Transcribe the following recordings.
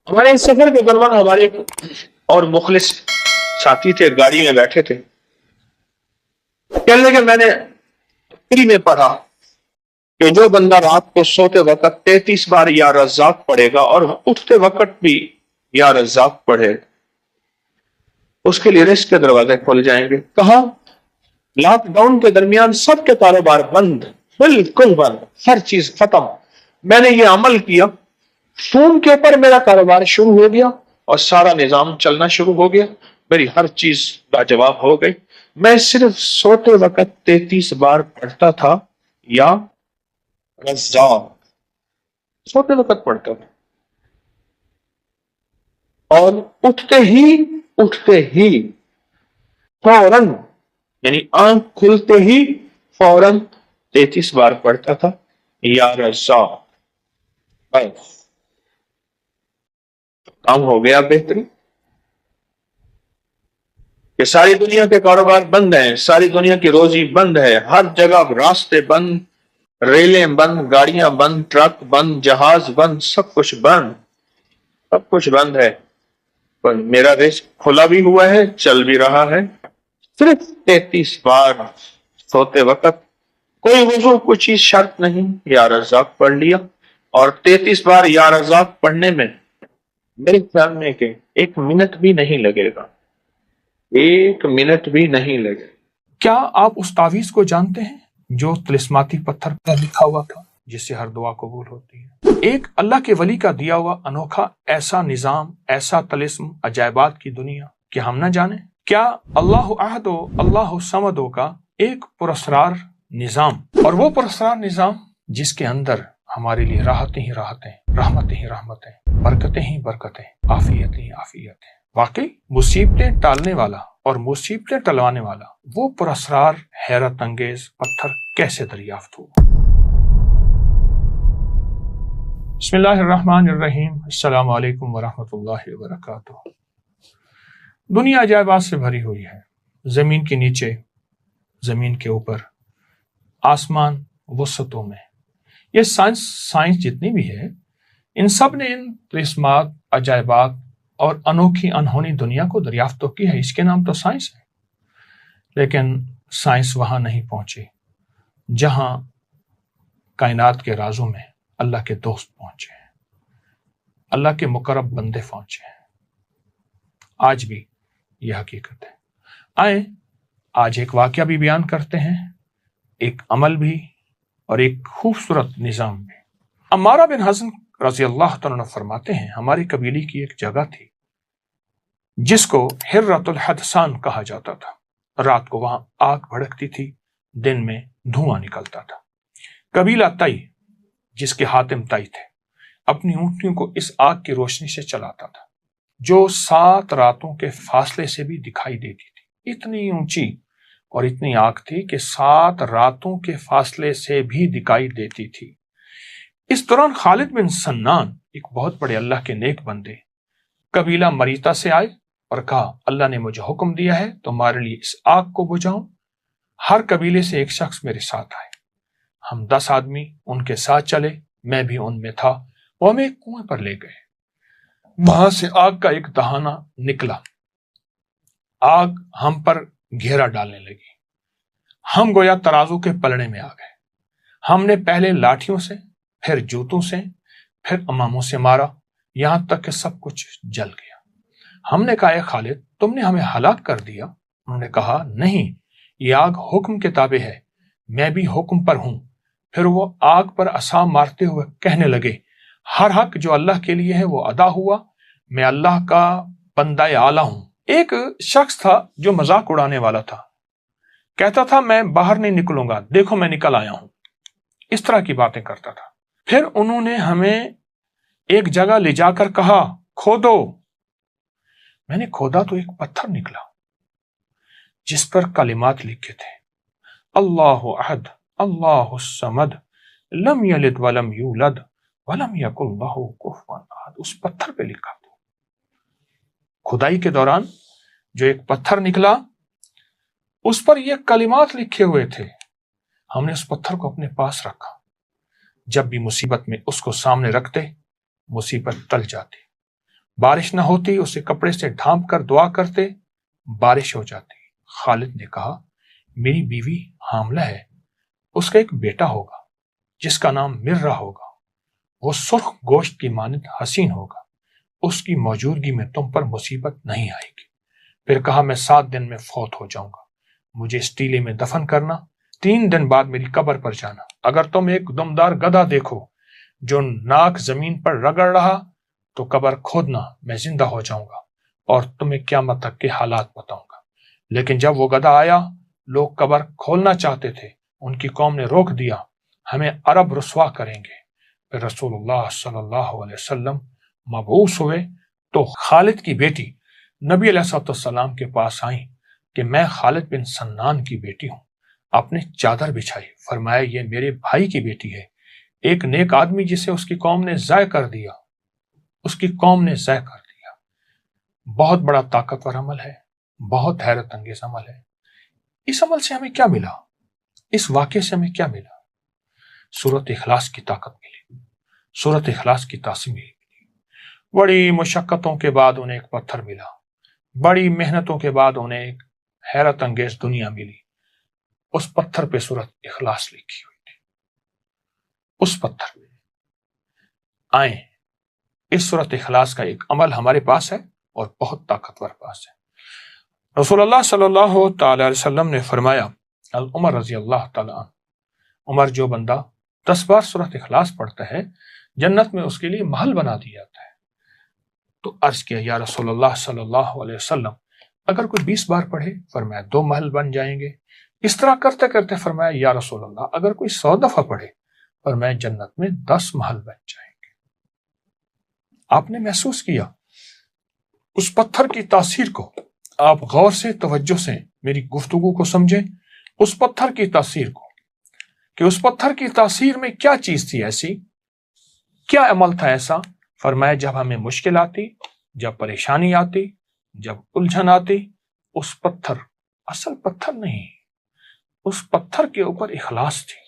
ہمارے اس سفر کے دوران ہمارے اور مخلص ساتھی تھے، گاڑی میں بیٹھے تھے، کہنے لگے میں نے فکری میں پڑھا کہ جو بندہ رات کو سوتے وقت 33 بار یا رزاق پڑھے گا اور اٹھتے وقت بھی یا رزاق پڑھے، اس کے لیے رزق کے دروازے کھول جائیں گے۔ کہا لاک ڈاؤن کے درمیان سب کے کاروبار بند، بالکل بند، ہر چیز ختم۔ میں نے یہ عمل کیا، فون کے اوپر میرا کاروبار شروع ہو گیا اور سارا نظام چلنا شروع ہو گیا، میری ہر چیز لاجواب ہو گئی۔ میں صرف سوتے وقت 33 بار پڑھتا تھا یا رزاق، سوتے وقت پڑھتا تھا، اور اٹھتے ہی فوراً، یعنی آنکھ کھلتے ہی فوراً 33 بار پڑھتا تھا یا رزاق۔ بس کام ہو گیا بہترین کہ ساری دنیا کے کاروبار بند ہیں، ساری دنیا کی روزی بند ہے، ہر جگہ راستے بند، ریلیں بند، گاڑیاں بند، ٹرک بند، جہاز بند، سب کچھ بند، سب کچھ بند ہے، پر میرا رزق کھلا بھی ہوا ہے، چل بھی رہا ہے۔ صرف 33 بار سوتے وقت، کوئی وضو کوئی چیز شرط نہیں، یا رزاق پڑھ لیا، اور 33 بار یا رزاق پڑھنے میں میرے خیال میں کہ 1 منٹ بھی نہیں لگے گا، 1 منٹ بھی نہیں لگے۔ کیا آپ اس تعویذ کو جانتے ہیں جو طلسماتی پتھر پر لکھا ہوا تھا جس سے ہر دعا قبول ہوتی ہے؟ ایک اللہ کے ولی کا دیا ہوا انوکھا ایسا نظام، ایسا طلسم، عجائبات کی دنیا کہ ہم نہ جانیں؟ کیا اللہ احد و اللہ صمد کا ایک پراسرار نظام، اور وہ پراسرار نظام جس کے اندر ہمارے لیے راحتیں ہی راحتیں، رحمتیں ہی رحمتیں، برکتیں ہی برکتیں، عافیتیں ہی عافیتیں، واقعی مصیبتیں ٹالنے والا اور مصیبتیں ٹلوانے والا وہ پراسرار حیرت انگیز پتھر کیسے دریافت ہوا؟ بسم اللہ الرحمن الرحیم، السلام علیکم ورحمۃ اللہ وبرکاتہ۔ دنیا عجائبات سے بھری ہوئی ہے، زمین کے نیچے، زمین کے اوپر، آسمان وسطوں میں۔ یہ سائنس جتنی بھی ہے، ان سب نے ان طلسمات، عجائبات اور انوکھی انہونی دنیا کو دریافت تو کی ہے، اس کے نام تو سائنس ہے۔ لیکن سائنس وہاں نہیں پہنچی جہاں کائنات کے رازوں میں اللہ کے دوست پہنچے ہیں، اللہ کے مقرب بندے پہنچے ہیں۔ آج بھی یہ حقیقت ہے۔ آئیں آج ایک واقعہ بھی بیان کرتے ہیں، ایک عمل بھی اور ایک خوبصورت نظام بھی۔ عمارہ بن حزن رضی اللہ تعالیٰ عنہ فرماتے ہیں، ہماری قبیلے کی ایک جگہ تھی جس کو حرۃ الحدثان کہا جاتا تھا۔ رات کو وہاں آگ بھڑکتی تھی، دن میں دھواں نکلتا تھا۔ قبیلہ تئی، جس کے حاتم تئی تھے، اپنی اونٹنیوں کو اس آگ کی روشنی سے چلاتا تھا جو 7 راتوں کے فاصلے سے بھی دکھائی دیتی تھی۔ اتنی اونچی اور اتنی آگ تھی کہ 7 راتوں کے فاصلے سے بھی دکھائی دیتی تھی۔ اس دوران خالد بن سنان، ایک بہت بڑے اللہ کے نیک بندے، قبیلہ مریتا سے آئے اور کہا، اللہ نے مجھے حکم دیا ہے تمہارے لیے اس آگ کو بجھاؤں۔ ہر قبیلے سے ایک شخص میرے ساتھ آئے۔ ہم 10 آدمی ان کے ساتھ چلے، میں بھی ان میں تھا۔ وہ ہمیں ایک کنویں پر لے گئے، وہاں سے آگ کا ایک دہانہ نکلا۔ آگ ہم پر گھیرا ڈالنے لگی، ہم گویا ترازو کے پلڑے میں آ گئے۔ ہم نے پہلے لاٹھیوں سے، پھر جوتوں سے، پھر اماموں سے مارا، یہاں تک کہ سب کچھ جل گیا۔ ہم نے کہا، اے خالد، تم نے ہمیں ہلاک کر دیا۔ انہوں نے کہا، نہیں، یہ آگ حکم کے تابع ہے، میں بھی حکم پر ہوں۔ پھر وہ آگ پر عصا مارتے ہوئے کہنے لگے، ہر حق جو اللہ کے لیے ہے وہ ادا ہوا، میں اللہ کا بندہ اعلیٰ ہوں۔ ایک شخص تھا جو مذاق اڑانے والا تھا، کہتا تھا میں باہر نہیں نکلوں گا، دیکھو میں نکل آیا ہوں، اس طرح کی باتیں کرتا تھا۔ پھر انہوں نے ہمیں ایک جگہ لے جا کر کہا، کھودو۔ میں نے کھودا تو ایک پتھر نکلا جس پر کلمات لکھے تھے، اللہ احد، اللہ الصمد، لم یلد ولم یولد ولم یکن لہ کفوا احد۔ اس پتھر پہ لکھا تھا۔ کھدائی کے دوران جو ایک پتھر نکلا، اس پر یہ کلمات لکھے ہوئے تھے۔ ہم نے اس پتھر کو اپنے پاس رکھا، جب بھی مصیبت میں اس کو سامنے رکھتے، مصیبت ٹل جاتی۔ बारिश न होती, उसे कपड़े से ढांप कर दुआ करते, बारिश हो जाती। खालिद ने कहा, मेरी बीवी हामला है, उसका एक बेटा होगा जिसका नाम मिर्रा होगा, वो सुर्ख गोश्त की मानद हसीन होगा, उसकी मौजूदगी में तुम पर मुसीबत नहीं आएगी। फिर कहा, मैं 7 दिन में फौत हो जाऊंगा, मुझे इस टीले में दफन करना, 3 दिन बाद मेरी कब्र पर जाना। अगर तुम एक दुमदार गधा देखो जो नाक जमीन पर रगड़ रहा तो कब्र खोदना, मैं जिंदा हो जाऊंगा और तुम्हें क़यामत तक के हालात बताऊंगा। लेकिन जब वो गधा आया, लोग कब्र खोलना चाहते थे, उनकी कौम ने रोक दिया, हमें अरब रुसवा करेंगे। फिर रसूलुल्लाह सल्लल्लाहु अलैहि वसल्लम मबऊस हुए तो खालिद की बेटी नबी अलैहिस्सलाम के पास आई कि मैं खालिद बिन सन्नान की बेटी हूँ। आपने चादर बिछाई, फरमाया, ये मेरे भाई की बेटी है, एक नेक आदमी जिसे उसकी कौम ने ज़ाय कर दिया, उसकी कौम ने ज़ाय कर दिया। बहुत बड़ा ताकतवर अमल है, बहुत हैरत अंगेज अमल है। इस अमल से हमें क्या मिला? इस वाक़े से हमें क्या मिला? सूरत इखलास की ताकत मिली, सूरत इखलास की तासीर मिली। बड़ी मुशक्कतों के बाद उन्हें एक पत्थर मिला, बड़ी मेहनतों के बाद उन्हें एक हैरत अंगेज दुनिया मिली। उस पत्थर पे सूरत इखलास लिखी हुई थी। उस पत्थर पे आए, इस सूरत इखलास का एक अमल हमारे पास है और बहुत ताकतवर पास है। रसूलुल्लाह सल्लल्लाहु अलैहि वसल्लम ने फरमाया, अल उमर रज़ी अल्लाह तआला अन्हु, उमर जो बंदा 10 बार सूरत इखलास पढ़ता है, जन्नत में उसके लिए महल बना दिया जाता है। तो अर्ज किया, या रसूलुल्लाह सल्लल्लाहु अलैहि वसल्लम, अगर कोई 20 बार पढ़े, फरमाया 2 महल बन जाएंगे। इस तरह करते करते फरमाया, या रसूलुल्लाह, अगर कोई 100 दफा पढ़े, फरमाया जन्नत में 10 महल बन जाएंगे। आपने महसूस किया उस पत्थर की तासीर को। आप गौर से, तवज्जो से मेरी गुफ्तगू को समझें, उस पत्थर की तासीर को, कि उस पत्थर की तासीर में क्या चीज थी ऐसी, क्या अमल था ऐसा। फरमाया, जब हमें मुश्किल आती, जब परेशानी आती, जब उलझन आती, उस पत्थर, असल पत्थर नहीं, उस पत्थर के ऊपर इखलास थी,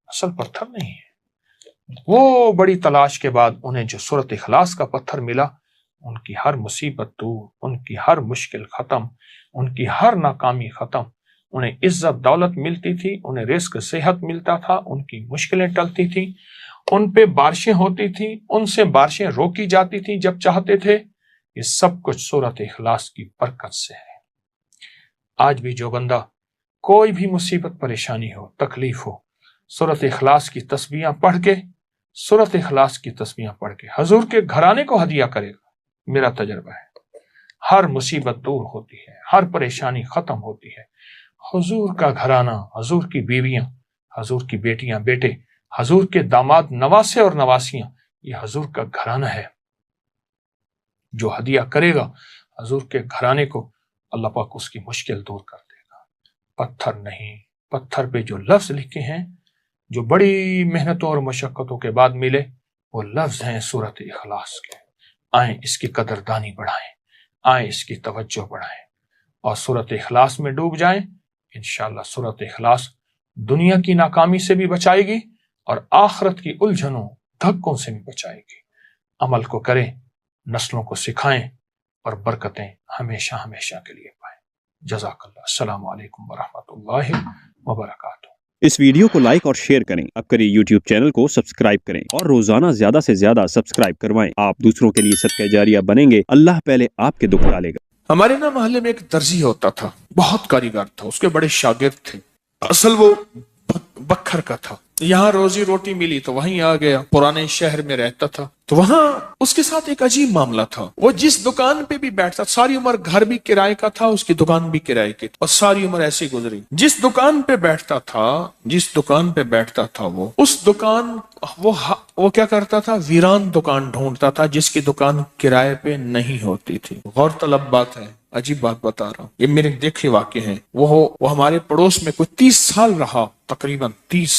असल पत्थर नहीं है। वो बड़ी तलाश के बाद उन्हें जो सूरत इखलास का पत्थर मिला, उनकी हर मुसीबत दूर, उनकी हर मुश्किल खत्म, उनकी हर नाकामी खत्म, उन्हें इज्जत दौलत मिलती थी, उन्हें रिस्क सेहत मिलता था, उनकी मुश्किलें टलती थी, उन पे बारिशें होती थी, उनसे बारिशें रोकी जाती थी जब चाहते थे। ये सब कुछ सूरत इखलास की बरकत से है। आज भी जो बंदा कोई भी मुसीबत, परेशानी हो, तकलीफ हो, सूरत इखलास की तस्बीहां पढ़ के, सूरत इखलास की तस्बीहां पढ़ के हुजूर के घराने को हदिया करेगा, मेरा तजर्बा है, हर मुसीबत दूर होती है, हर परेशानी खत्म होती है। हुजूर का घराना, हुजूर की बीवियां, हुजूर की बेटियां, बेटे, हुजूर के दामाद, नवासे और नवासियां, ये हुजूर का घराना है। जो हदिया करेगा हुजूर के घराने को, अल्लाह पाक उसकी मुश्किल दूर कर देगा। पत्थर नहीं, पत्थर पे जो लफ्ज लिखे हैं, जो बड़ी मेहनतों और मशक्कतों के बाद मिले, वो लफ्ज हैं सूरत इखलास के। आए इसकी कदरदानी बढ़ाएं, आए इसकी तवज्जो बढ़ाएं और सूरत इखलास में डूब जाएं। इंशाअल्लाह सूरत इखलास दुनिया की नाकामी से भी बचाएगी और आखिरत की उलझनों, धक्कों से भी बचाएगी। अमल को करें, नस्लों को सिखाएं और बरकतें हमेशा हमेशा के लिए पाएं। जज़ाकल्लाह। अस्सलामु अलैकुम वरहमतुल्लाहि वबरकातुहू। इस वीडियो को लाइक और शेयर करें। अब करिए YouTube चैनल को सब्सक्राइब करें और रोजाना ज्यादा से ज्यादा सब्सक्राइब करवाएं। आप दूसरों के लिए सदका जारिया बनेंगे, अल्लाह पहले आपके दुख टालेगा। हमारे ना मोहल्ले में एक दर्जी होता था, बहुत कारीगर था, उसके बड़े शागिर्द थे। असल वो बखर का था। यहाँ रोजी रोटी मिली तो वहीं आ गया, पुराने शहर में रहता था। तो वहाँ उसके साथ एक अजीब मामला था। वो जिस दुकान पे भी बैठता, सारी उम्र घर भी किराए का था, उसकी दुकान भी किराए की, और सारी उम्र ऐसी गुजरी। जिस दुकान पे बैठता था वो, उस दुकान वो क्या करता था, वीरान दुकान ढूंढता था जिसकी दुकान किराए पे नहीं होती थी। गौरतलब बात है, अजीब बात बता रहा हूँ, ये मेरे देखे वाक़े हैं। वो हमारे पड़ोस में कोई 30 साल रहा, तकरीबन 30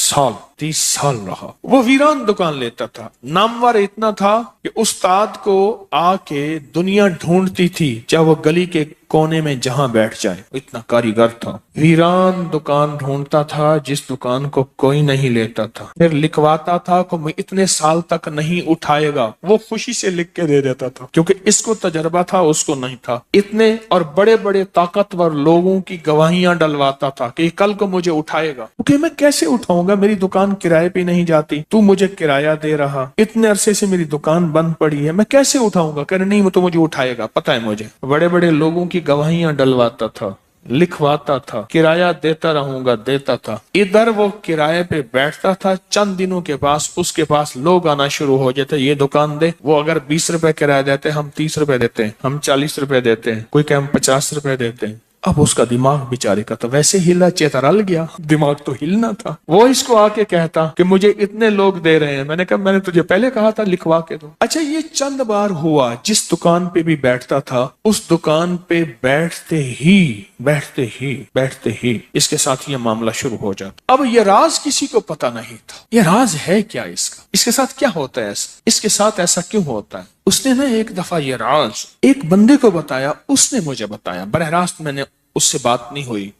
साल रहा। वो वीरान दुकान लेता था। नामवर इतना था कि उस्ताद को आके दुनिया ढूंढती थी, चाहे वो गली के कोने में जहां बैठ जाए, इतना कारीगर था। वीरान दुकान ढूंढता था जिस दुकान को कोई नहीं लेता था, फिर लिखवाता था कि मैं इतने साल तक नहीं उठाएगा, वो खुशी से लिख के दे देता था क्योंकि इसको तजर्बा था, उसको नहीं था। इतने और बड़े बड़े ताकतवर लोगों की गवाहियां डलवाता था कि कल को मुझे उठाएगा, क्योंकि मैं कैसे उठाऊंगा, मेरी दुकान किराए पे नहीं जाती, तू मुझे किराया दे रहा, इतने अरसे से मेरी दुकान बंद पड़ी है, मैं कैसे उठाऊंगा। कह रहे नहीं, वो तो मुझे उठाएगा, पता है मुझे। बड़े बड़े लोगों की गवाहियां डलवाता था, लिखवाता था, किराया देता रहूंगा, देता था। इधर वो किराए पे बैठता था, चंद दिनों के पास उसके पास लोग आना शुरू हो जाते, ये दुकान दे। वो अगर 20 रुपए किराया देते, हम 30 रुपए देते हैं, हम 40 रुपए देते हैं, कोई कह हम 50 रुपए देते हैं। अब उसका दिमाग बेचारे का तो वैसे हिला, चेतरल गया, दिमाग तो हिलना था। वो इसको आके कहता कि मुझे इतने लोग दे रहे हैं। मैंने कहा मैंने तुझे पहले कहा था लिखवा के दो। अच्छा, ये चंद बार हुआ। जिस दुकान पे भी बैठता था उस दुकान पे बैठते ही इसके साथ ये मामला शुरू हो जाता। अब ये राज किसी को पता नहीं था, ये राज है क्या इसका, इसके साथ क्या होता है, इसके साथ ऐसा क्यों होता है। उसने ना एक दफा ये राज एक बंदे को बताया, उसने मुझे बताया। बरह रास्त मैंने उससे बात नहीं हुई,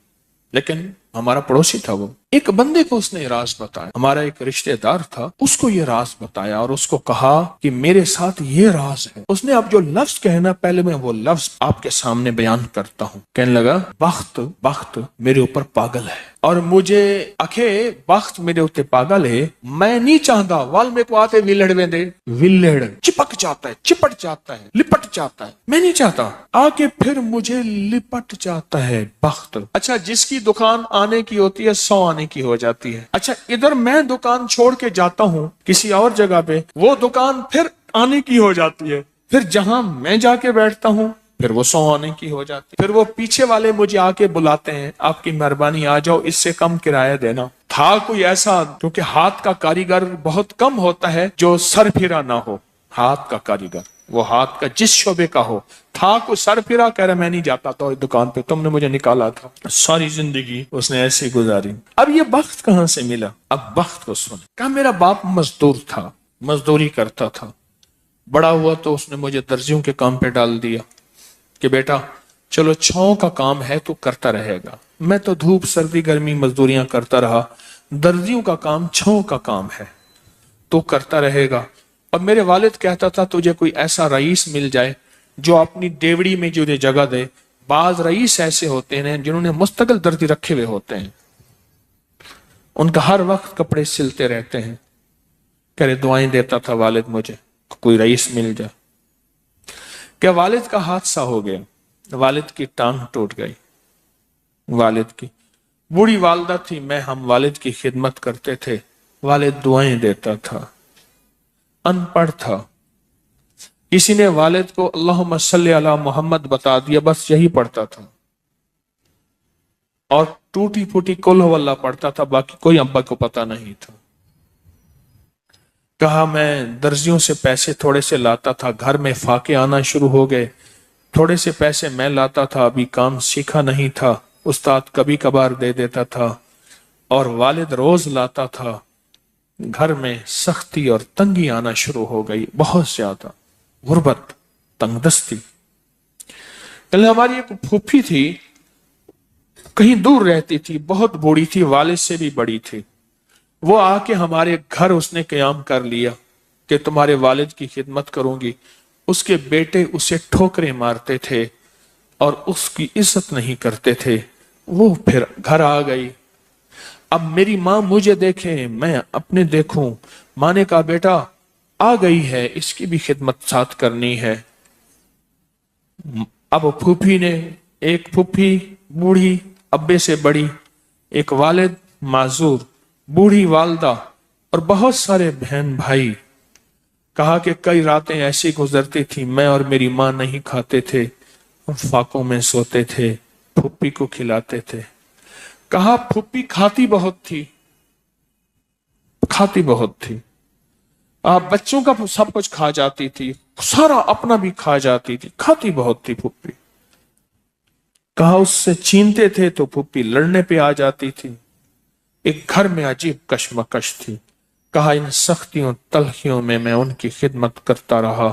लेकिन हमारा पड़ोसी था वो। एक बंदे को उसने ये राज बताया, हमारा एक रिश्तेदार था, उसको ये राज बताया और उसको कहा कि मेरे साथ ये राज है। उसने अब जो लफ्ज कहना, पहले मैं वो लफ्ज आपके सामने बयान करता हूँ। कहने लगा बख्त मेरे ऊपर पागल है और मुझे अखे बख्त मेरे ऊपर पागल है, मैं नहीं चाहता वाल में को आते विलड़ में दे, विलड़ चिपक जाता है, चिपट जाता है, लिपट जाता है, मैं नहीं चाहता आके फिर मुझे लिपट जाता है बख्त। अच्छा, जिसकी दुकान आने की होती है 100 आने की हो जाती है। अच्छा, इधर मैं दुकान छोड़ के जाता हूँ किसी और जगह पे, वो दुकान फिर आने की हो जाती है, फिर जहां मैं जाके बैठता हूँ फिर वो 100 आने की हो जाती है। फिर वो पीछे वाले मुझे आके बुलाते हैं, आपकी मेहरबानी आ जाओ, इससे कम किराया देना। था कोई ऐसा, क्योंकि हाथ का कारीगर बहुत कम होता है जो सर फिरा ना हो। हाथ का कारीगर वो हाथ का जिस शोबे का हो, था कोई सर फिरा, कह रहा मैं नहीं जाता था इस दुकान पे, तुमने मुझे निकाला था। सारी जिंदगी उसने ऐसी गुजारी। अब ये बख्त कहां से मिला, अब बख्त को सुन। कहा मेरा बाप मजदूर था, मजदूरी करता था, बड़ा हुआ तो उसने मुझे दर्जियों के काम पे डाल दिया कि बेटा चलो छांव का काम है तो करता रहेगा। मैं तो धूप सर्दी गर्मी मजदूरियां करता रहा, दर्जियों का काम छांव का काम है तो करता रहेगा। और मेरे वालिद कहता था तुझे कोई ऐसा रईस मिल जाए जो अपनी डेवड़ी में तुझे जगह दे। बाज रईस ऐसे होते हैं जिन्होंने मुस्तकिल दर्जी रखे हुए होते हैं, उनका हर वक्त कपड़े सिलते रहते हैं। कह रहे दुआएं देता था वालिद मुझे कोई रईस मिल जाए। क्या वालिद का हादसा हो गया, वालिद की टांग टूट गई। वालिद की बूढ़ी वालदा थी, मैं हम वालिद की खिदमत करते थे, वालिद दुआएं देता था। अनपढ़ था, किसी ने वालिद को अल्लाहुम्मा सल्ली अला मोहम्मद बता दिया, बस यही पढ़ता था और टूटी फूटी कुल हुवल्लाह पढ़ता था, बाकी कोई अब्बा को पता नहीं था। कहा मैं दर्जियों से पैसे थोड़े से लाता था, घर में फाके आना शुरू हो गए, थोड़े से पैसे मैं लाता था, अभी काम सीखा नहीं था, उस्ताद कभी कभार दे देता था और वालिद रोज लाता था। घर में सख्ती और तंगी आना शुरू हो गई, बहुत ज्यादा गुर्बत, तंगदस्ती। कल हमारी एक फूफी थी, कहीं दूर रहती थी, बहुत बूढ़ी थी, वालिद से भी बड़ी थी। वो आके हमारे घर उसने कयाम कर लिया कि तुम्हारे वालिद की खिदमत करूंगी। उसके बेटे उसे ठोकरें मारते थे और उसकी इज्जत नहीं करते थे। वो फिर घर आ गई। अब मेरी माँ मुझे देखे, मैं अपने देखूं। माँ ने कहा बेटा आ गई है, इसकी भी खिदमत साथ करनी है। अब फूफी ने, एक फूफी बूढ़ी अब्बे से बड़ी, एक वालिद माजूर, बूढ़ी वालदा और बहुत सारे बहन भाई। कहा कि कई रातें ऐसी गुजरती थी, मैं और मेरी माँ नहीं खाते थे, हम फाकों में सोते थे, फूफी को खिलाते थे। कहा फूफी खाती बहुत थी, खाती बहुत थी, बच्चों का सब कुछ खा जाती थी, सारा अपना भी खा जाती थी, खाती बहुत थी फूफी। कहा उससे छीनते थे तो फूफी लड़ने पे आ जाती थी। एक घर में अजीब कशमकश थी। कहा इन सख्तियों तलखियों में मैं उनकी खिदमत करता रहा,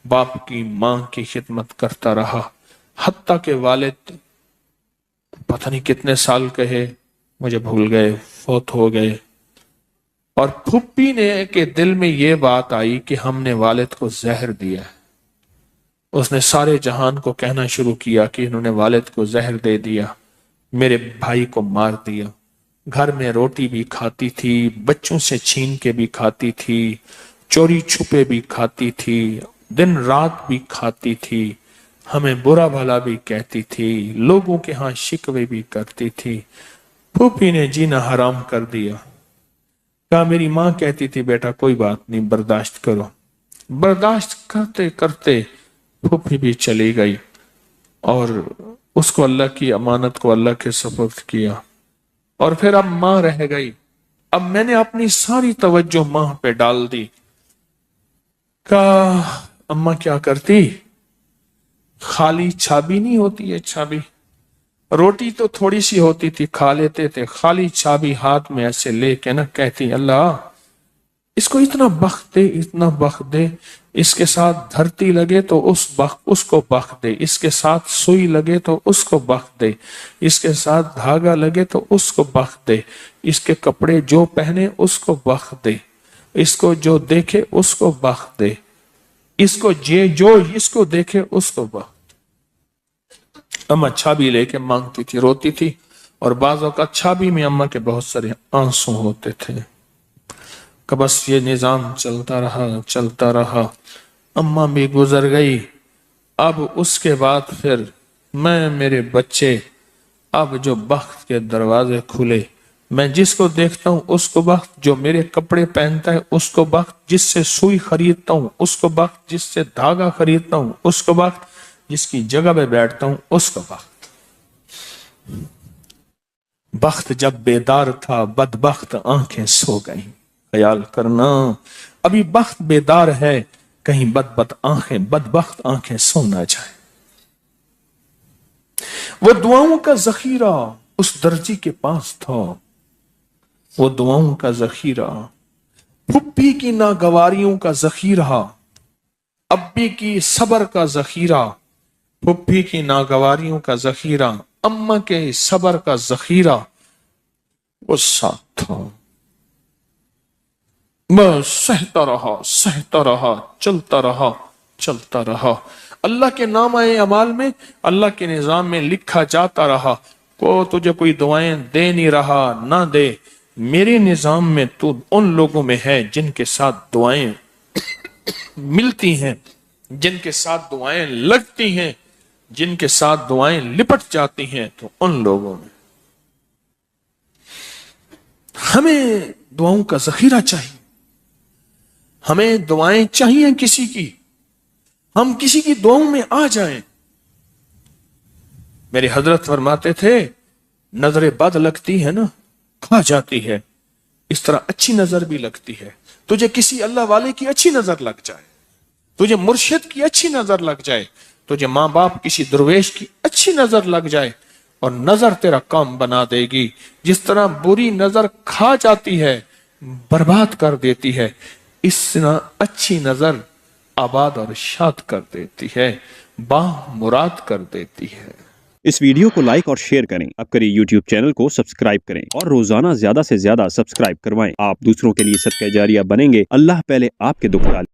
बाप की मां की खिदमत करता रहा। حتیٰ کہ والد پتہ نہیں کتنے سال کہے مجھے بھول گئے، فوت ہو گئے، اور پھپھی نے کے دل میں یہ بات آئی کہ ہم نے والد کو زہر دیا ہے۔ اس نے سارے جہان کو کہنا شروع کیا کہ انہوں نے والد کو زہر دے دیا، میرے بھائی کو مار دیا۔ گھر میں روٹی بھی کھاتی تھی، بچوں سے چھین کے بھی کھاتی تھی، چوری چھپے بھی کھاتی تھی، دن رات بھی کھاتی تھی، ہمیں برا بھلا بھی کہتی تھی، لوگوں کے ہاں شکوے بھی کرتی تھی۔ پھوپھی نے جینا حرام کر دیا۔ کہا میری ماں کہتی تھی بیٹا کوئی بات نہیں، برداشت کرو۔ برداشت کرتے کرتے پھوپھی بھی چلی گئی اور اس کو اللہ کی امانت کو اللہ کے سپرد کیا، اور پھر اب ماں رہ گئی۔ اب میں نے اپنی ساری توجہ ماں پہ ڈال دی۔ کہا اماں کیا کرتی؟ خالی چابی نہیں ہوتی ہے، چابی روٹی تو تھوڑی سی ہوتی تھی، کھا لیتے تھے، خالی چابی ہاتھ میں ایسے لے کے نا کہتی اللہ اس کو اتنا بخت دے، اتنا بخت دے، اس کے ساتھ دھرتی لگے تو اس کو بخت دے، اس کے ساتھ سوئی لگے تو اس کو بخت دے، اس کے ساتھ دھاگا لگے تو اس کو بخت دے، اس کے کپڑے جو پہنے اس کو بخت دے، اس کو جو دیکھے اس کو بخت دے، اس کو جو اس کو دیکھے اس کو بخت۔ اماں چھابی لے کے مانگتی تھی، روتی تھی، اور بعض اوقات چھابی میں اماں کے بہت سارے آنسو ہوتے تھے۔ کہ بس یہ نظام چلتا رہا، اماں بھی گزر گئی۔ اب اس کے بعد پھر میں میرے بچے، اب جو بخت کے دروازے کھلے، میں جس کو دیکھتا ہوں اس کو بخت، جو میرے کپڑے پہنتا ہے اس کو بخت، جس سے سوئی خریدتا ہوں اس کو بخت، جس سے دھاگا خریدتا ہوں اس کو بخت، جس کی جگہ پہ بیٹھتا ہوں اس کو بخت۔ بخت جب بیدار تھا بدبخت آنکھیں سو گئیں۔ خیال کرنا ابھی بخت بیدار ہے، کہیں بدبخت آنکھیں سو نہ جائیں۔ وہ دعاؤں کا ذخیرہ اس درجی کے پاس تھا، وہ دعاؤں کا ذخیرہ، پھپھی کی ناگواریوں کا ذخیرہ، ابی کی صبر کا ذخیرہ، پھپھی کی ناگواریوں کا ذخیرہ، اماں کے صبر کا ذخیرہ وہ ساتھ تھا۔ بس سہتا رہا، چلتا رہا۔ اللہ کے نامہ اعمال میں، اللہ کے نظام میں لکھا جاتا رہا، کو تجھے کوئی دعائیں دے نہیں رہا، نہ دے، میرے نظام میں تو ان لوگوں میں ہے جن کے ساتھ دعائیں ملتی ہیں، جن کے ساتھ دعائیں لگتی ہیں، جن کے ساتھ دعائیں لپٹ جاتی ہیں، تو ان لوگوں میں ہمیں دعاؤں کا ذخیرہ چاہیے، ہمیں دعائیں چاہیے کسی کی، ہم کسی کی دعاؤں میں آ جائیں۔ میرے حضرت فرماتے تھے نظر بد لگتی ہے نا کھا جاتی ہے، اس طرح اچھی نظر بھی لگتی ہے۔ تجھے کسی اللہ والے کی اچھی نظر لگ جائے، تجھے مرشد کی اچھی نظر لگ جائے، تجھے ماں باپ کسی درویش کی اچھی نظر لگ جائے، اور نظر تیرا کام بنا دے گی۔ جس طرح بری نظر کھا جاتی ہے، برباد کر دیتی ہے، اس طرح اچھی نظر آباد اور شاد کر دیتی ہے، مراد کر دیتی ہے۔ اس ویڈیو کو لائک اور شیئر کریں، اب کریے یوٹیوب چینل کو سبسکرائب کریں اور روزانہ زیادہ سے زیادہ سبسکرائب کروائیں۔ آپ دوسروں کے لیے صدقہ جاریہ بنیں گے، اللہ پہلے آپ کے دکھ ڈالے۔